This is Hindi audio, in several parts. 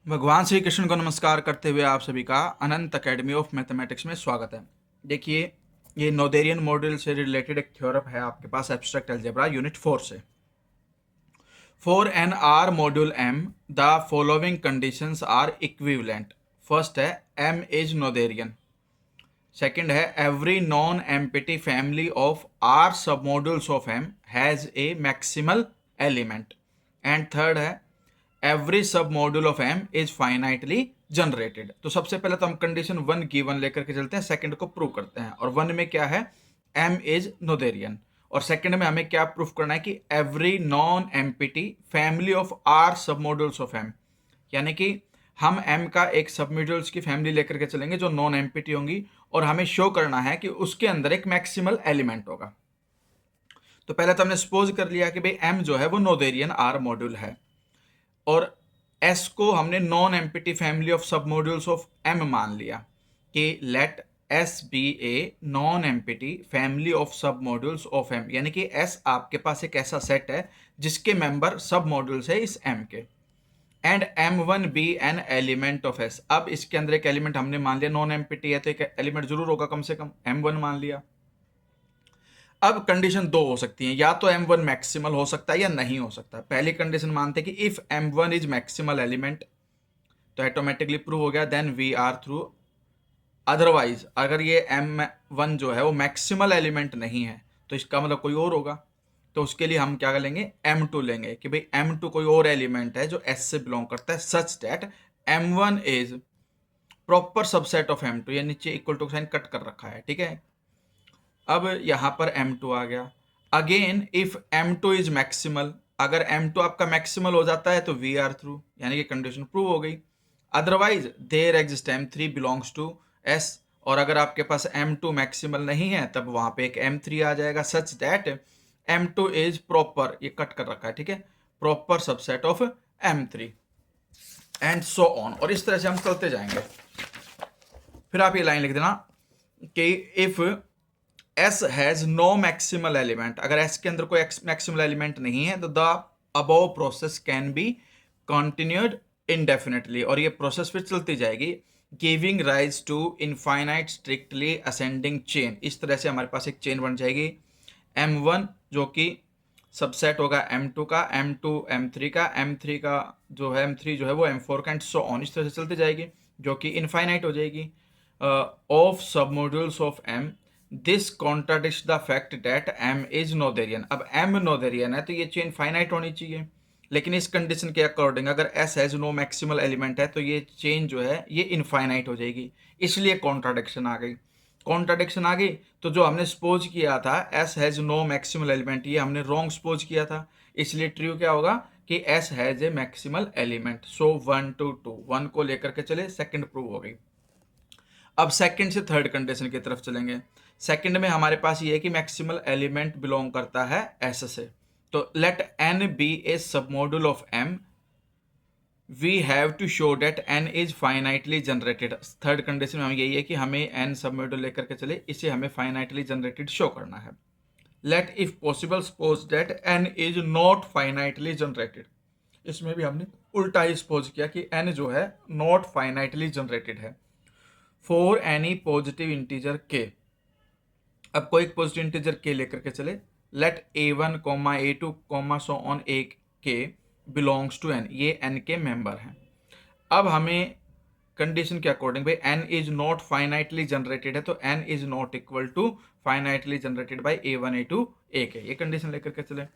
भगवान श्री कृष्ण को नमस्कार करते हुए आप सभी का अनंत एकेडमी ऑफ मैथमेटिक्स में स्वागत है। देखिए, ये नोथेरियन मॉडल से रिलेटेड एक थ्योरम है आपके पास एब्स्ट्रैक्ट अलजेब्रा यूनिट 4 से। For an R module M the following conditions are equivalent. First है एम इज नोथेरियन। सेकंड है every non empty family of R submodules of M has a maximal element. And third है every submodule of M is finitely generated. तो सबसे पहले तो हम कंडीशन 1 गिवन लेकर के चलते हैं, सेकंड को प्रूव करते हैं। और 1 में क्या है, एम इज नोथेरियन, और सेकंड में हमें क्या प्रूफ करना है कि every non empty family of R submodules of M, यानी कि हम एम का एक सब मॉड्यूल्स की फैमिली लेकर के चलेंगे जो नॉन एम्पिटी होंगी, और हमें शो करना है कि उसके अंदर एक मैक्सिमल एलिमेंट होगा। तो पहले तो हमने सपोज कर लिया कि भाई एम जो है वो नोथेरियन आर मॉड्यूल है, और एस को हमने non empty family of submodules of M मान लिया कि let S be a non empty family of submodules of M, यानी कि एस आपके पास एक ऐसा सेट है जिसके मेंबर सब मॉड्यूल्स है इस एम के। And M one be an element of S, अब इसके अंदर एक एलिमेंट हमने मान लिया, नॉन एम्पिटी है तो एक एलिमेंट जरूर होगा कम से कम, एम वन मान लिया। अब कंडीशन दो हो सकती है, या तो m1 मैक्सिमल हो सकता है या नहीं हो सकता। पहली कंडीशन मानते हैं कि if m1 is maximal element, तो ऑटोमेटिकली प्रूव हो गया, then we are through. Otherwise अगर ये m1 जो है वो मैक्सिमल एलिमेंट नहीं है तो इसका मतलब कोई और होगा। तो उसके लिए हम क्या लेंगे, m2 लेंगे कि भाई m2 कोई और एलिमेंट है जो s से बिलोंग करता है, such that m1 is proper subset of m2। ये नीचे इक्वल टू साइन कट कर रखा है, ठीक है। अब यहां पर m2 आ गया। Again if m2 is maximal, अगर m2 आपका मैक्सिमल हो जाता है तो वी आर थ्रू, यानी कि कंडीशन प्रूव हो गई। Otherwise there exist m3 belongs to s, और अगर आपके पास m2 मैक्सिमल नहीं है तब वहां पे एक m3 आ जाएगा, such that m2 is proper, ये कट कर रखा है, ठीक है, proper subset of m3 and so on. और इस तरह से हम चलते जाएंगे। फिर आप ये लाइन लिख देना कि if S has no maximal element, अगर S के अंदर कोई मैक्सिमल एलिमेंट नहीं है तो the above process can be continued indefinitely, और ये प्रोसेस फिर चलती जाएगी, giving rise to infinite strictly ascending chain. इस तरह से हमारे पास एक चेन बन जाएगी, M1 जो कि सबसेट होगा M2 का, M2 M3 का, M3 का जो है M3 जो है वो M4 का, एंड सो ऑन। इस तरह से चलती जाएगी जो कि इनफाइनाइट हो जाएगी of submodules of M। This contradicts the fact that M is Noetherian. अब M नोथेरियन है तो ये चेन फाइनाइट होनी चाहिए, लेकिन इस कंडीशन के अकॉर्डिंग अगर S has no maximal element है तो ये चेन जो है ये इनफाइनाइट हो जाएगी, इसलिए कॉन्ट्राडिक्शन आ गई। कॉन्ट्राडिक्शन आ गई तो जो हमने सपोज किया था S has no maximal element, ये हमने रॉन्ग सपोज किया था, इसलिए ट्रू क्या होगा कि S has a maximal element. So 1 to 2, 1 को लेकर के चले, सेकंड प्रूव हो गई। अब सेकंड से थर्ड कंडीशन की तरफ चलेंगे। सेकंड में हमारे पास ये है कि मैक्सिमल एलिमेंट बिलोंग करता है S से, तो late n be a submodule of M, we have to show that n is finitely generated. Third condition में हम यही है कि हमें n सब मॉड्यूल लेकर के चले, इसे हमें फाइनाइटली जनरेटेड शो करना है। Let if possible suppose that n is not finitely generated, इसमें भी हमने उल्टा ही सपोज किया कि n जो है नॉट फाइनाइटली जनरेटेड है। For any positive integer k, अब कोई एक पॉजिटिव इंटीजर k लेकर के चले, let a1 comma a2 comma so on a k belongs to n, ये n के मेंबर हैं। अब हमें कंडीशन के अकॉर्डिंग भाई n is not finitely generated है तो n is not equal to finitely generated by a1 a2 a k, ये कंडीशन लेकर के चले।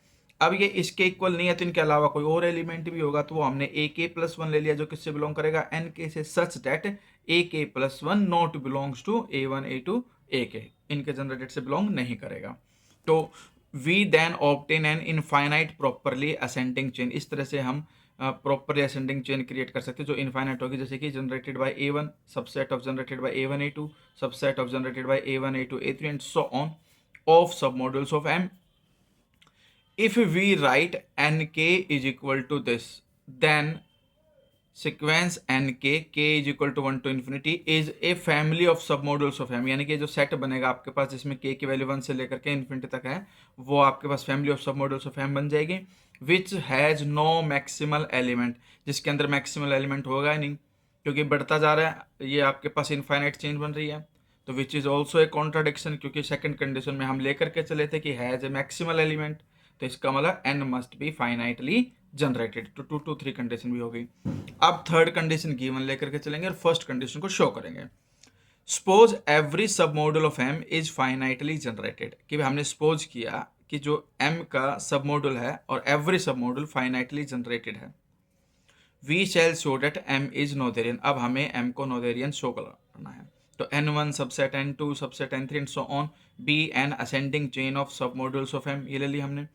अब ये इसके इक्वल नहीं है तो इनके अलावा कोई और एलिमेंट भी होगा, तो वो हमने ए के प्लस वन ले लिया जो किससे बिलोंग करेगा, एन के से, सच that A K plus one not belongs to A one A two A K, इनके जनरेटेड से बिलोंग नहीं करेगा। तो we then obtain an infinite properly ascending chain. इस तरह से हम प्रॉपरली असेंडिंग चेन क्रिएट कर सकते हैं जो इनफाइनाइट होगी, जैसे कि generated by A one, subset of generated by A one A two, subset of generated by A one A two A three, and so on of submodules of M. If we write nk is equal to this, then sequence nk k is equal to 1 to infinity is a family of submodules of m, यानी कि जो सेट बनेगा आपके पास जिसमें k की वैल्यू 1 से लेकर के इन्फिनिटी तक है, वो आपके पास family of submodules of m बन जाएगी। Which has no maximal element, जिसके अंदर मैक्सिमल एलिमेंट होगा ही नहीं, क्योंकि बढ़ता जा रहा है, ये आपके पास इनफाइनाइट चेंज बन रही है। तो which is also a contradiction, क्योंकि सेकंड कंडीशन में हम लेकर के चले थे कि हैज़ ए मैक्सिमल एलिमेंट, तो इसका मतलब N must be finitely generated. तो 2 to 3 कंडीशन भी हो गई। अब थर्ड कंडीशन गिवन लेकर के चलेंगे और फर्स्ट कंडीशन को शो करेंगे। Suppose every sub model of M is finitely generated, कि हमने सपोज किया कि जो एम का सब मॉडल है और every sub model finitely generated है। We shall show that M is Noetherian, अब हमें एम को नोथेरियन शो करना है। तो n1 subset n2 subset n3 and so on be an ascending chain of sub models of M, ये ले ली हमने।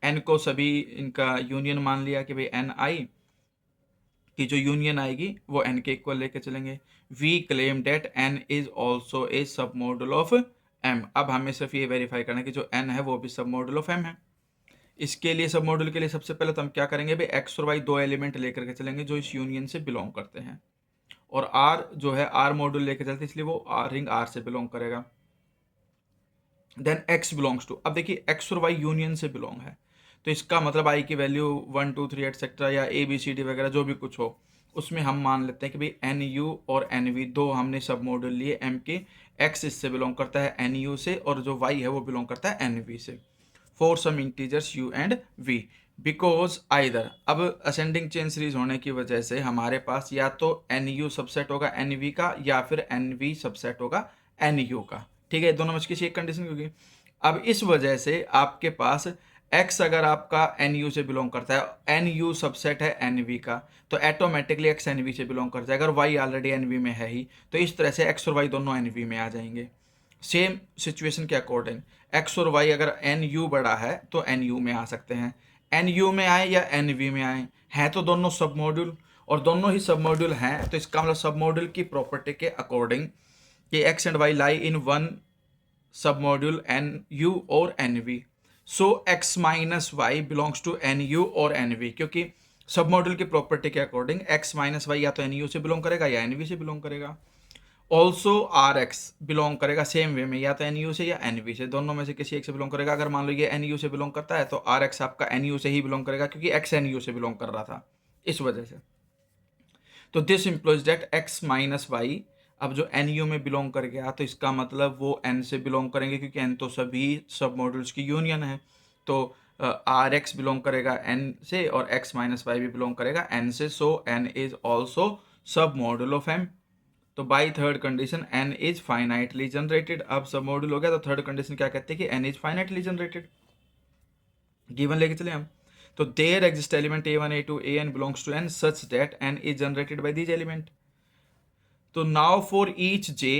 n को सभी इनका यूनियन मान लिया कि भाई n आई की जो यूनियन आएगी वो n के इक्वल लेके चलेंगे। We claim that n is also a sub model of m, अब हमें सिर्फ ये वेरीफाई करना है कि जो n है वो भी सब मॉडल ऑफ m है। इसके लिए सब मॉडल के लिए सबसे पहले तो हम क्या करेंगे भाई, x और y दो एलिमेंट लेकर के चलेंगे जो इस यूनियन से बिलोंग करते हैं, और r जो है r मॉडल लेकर चलते हैं, इसलिए वो रिंग r से बिलोंग करेगा। देन x बिलोंग्स टू, अब देखिए x और y यूनियन से बिलोंग है, तो इसका मतलब i की वैल्यू 1 2 3 एटसेट्रा या a b c d वगैरह जो भी कुछ हो, उसमें हम मान लेते हैं कि भाई एन यू और एन वी दो हमने सब मॉडल लिए एम के। x इससे बिलोंग करता है एन यू से, और जो y है वो बिलोंग करता है एन वी से, for some integers u and v, because either, अब असेंडिंग चेन सीरीज होने की वजह से हमारे पास या तो एन यू सबसेट होगा एन वी का, या फिर एन वी सबसेट होगा एन यू का। ठीक है, दोनों में से एक कंडीशन होगी। अब इस वजह से आपके पास x अगर आपका एन यू से बिलोंग करता है, एन यू सबसेट है एन वी का, तो ऑटोमेटिकली x एन वी से बिलोंग कर जाएगा, अगर y ऑलरेडी एन वी में है ही, तो इस तरह से x और y दोनों एन वी में आ जाएंगे। सेम सिचुएशन के अकॉर्डिंग x और y अगर एन यू बड़ा है तो एन यू में आ सकते हैं, एन यू में आए या एन वी में आए, हैं तो दोनों सब मॉड्यूल, और दोनों ही सब मॉड्यूल हैं, तो इसका मतलब सब मॉड्यूल की प्रॉपर्टी के अकॉर्डिंग कि x and y lie in one submodule N U और N V, so x minus Y belongs to N U और एन वी, क्योंकि सब मॉड्यूल की प्रॉपर्टी के अकॉर्डिंग x माइनस वाई या तो एन यू से बिलोंग करेगा या एन वी से बिलोंग करेगा। ऑल्सो आर एक्स बिलोंग करेगा सेम वे में, या तो एन यू से या एन वी से, दोनों में से किसी एक से बिलोंग करेगा। अगर मान लो ये एन यू से बिलोंग करता है तो आर एक्स आपका एन यू से ही बिलोंग करेगा, क्योंकि एक्स एन यू से बिलोंग कर रहा था, इस वजह से। तो this implies that X minus Y, अब जो एन यू में बिलोंग कर गया तो इसका मतलब वो एन से बिलोंग करेंगे, क्योंकि एन तो सभी सब मॉड्यूल्स की यूनियन है। तो आर एक्स बिलोंग करेगा एन से और एक्स माइनस वाई भी बिलोंग करेगा एन से, so N is also submodule of M. तो by third condition N is finitely generated. अब सब मॉड्यूल हो गया, तो थर्ड कंडीशन क्या कहते हैं कि N is finitely generated. Given लेके चले हम, तो there exist element a1 a2 an belongs to n such that n is generated by these element. तो now for each j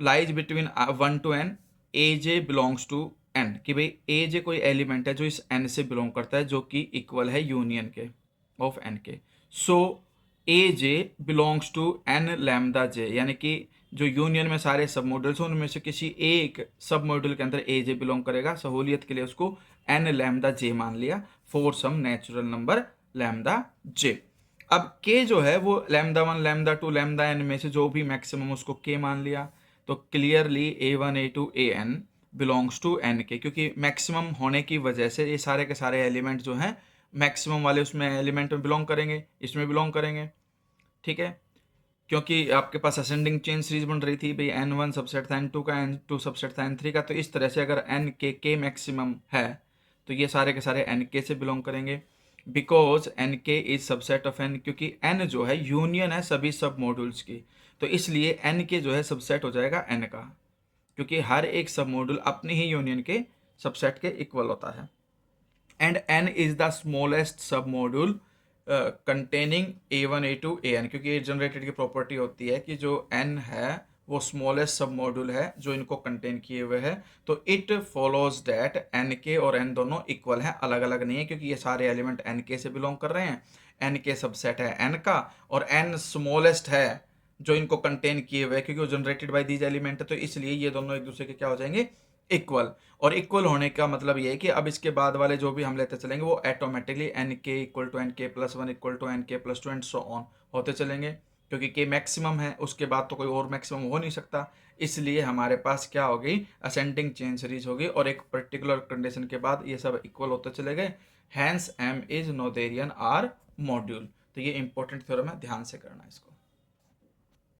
lies between 1 to n A J belongs to n, कि भाई ए जे कोई एलिमेंट है जो इस n से बिलोंग करता है, जो कि इक्वल है यूनियन के ऑफ n के। So A J belongs to n lambda J, यानी कि जो यूनियन में सारे सब मॉड्यूल्स हैं उनमें से किसी एक सब मॉड्यूल के अंदर ए जे बिलोंग करेगा। सहूलियत के लिए उसको n लैम्डा जे मान लिया, for some natural number lambda J. अब k जो है वो लैम्डा 1 लैम्डा 2 लैम्डा n में से जो भी मैक्सिमम उसको k मान लिया। तो clearly a1 a2 an belongs to n के, क्योंकि मैक्सिमम होने की वजह से ये सारे के सारे एलिमेंट जो हैं मैक्सिमम वाले उसमें एलिमेंट में बिलोंग करेंगे, इसमें बिलोंग करेंगे। ठीक है, क्योंकि आपके पास असेंडिंग चेन सीरीज बन रही थी भाई, n1 सबसेट था n2 का, n2 सबसेट था n3 का, तो इस तरह से अगर n के k मैक्सिमम है तो ये सारे के सारे n के से बिलोंग करेंगे, बिकॉज एन के इज सबसेट ऑफ एन, क्योंकि एन जो है यूनियन है सभी सब मॉड्यूल्स की, तो इसलिए एन के जो है सबसेट हो जाएगा एन का, क्योंकि हर एक सब मॉड्यूल अपनी ही यूनियन के सबसेट के इक्वल होता है। And N is the smallest submodule containing a1 a2 an, क्योंकि ये जनरेटेड की प्रॉपर्टी होती है कि जो n है वो स्मॉलेस्ट सब मॉड्यूल है जो इनको कंटेन किए हुए है। तो इट फॉलोज दैट एन के और एन दोनों इक्वल हैं, अलग अलग नहीं है, क्योंकि ये सारे एलिमेंट एन के से बिलोंग कर रहे हैं, एन के सबसेट है एन का, और एन स्मॉलेस्ट है जो इनको कंटेन किए हुए, क्योंकि वो जनरेटेड बाय दीज एलिमेंट है, तो इसलिए ये दोनों एक दूसरे के क्या हो जाएंगे, इक्वल। और इक्वल होने का मतलब ये है कि अब इसके बाद वाले जो भी हम लेते चलेंगे वो ऑटोमेटिकली एन के इक्वल टू एन के प्लस 1 इक्वल टू एन के प्लस 2 एंड सो ऑन होते चलेंगे, क्योंकि के मैक्सिमम है, उसके बाद तो कोई और मैक्सिमम हो नहीं सकता। इसलिए हमारे पास क्या हो गई, असेंडिंग चेन सीरीज होगी, और एक पर्टिकुलर कंडीशन के बाद ये सब इक्वल होते चले गए, hence M is Noetherian R module. तो ये इंपॉर्टेंट थ्योरम है, ध्यान से करना इसको।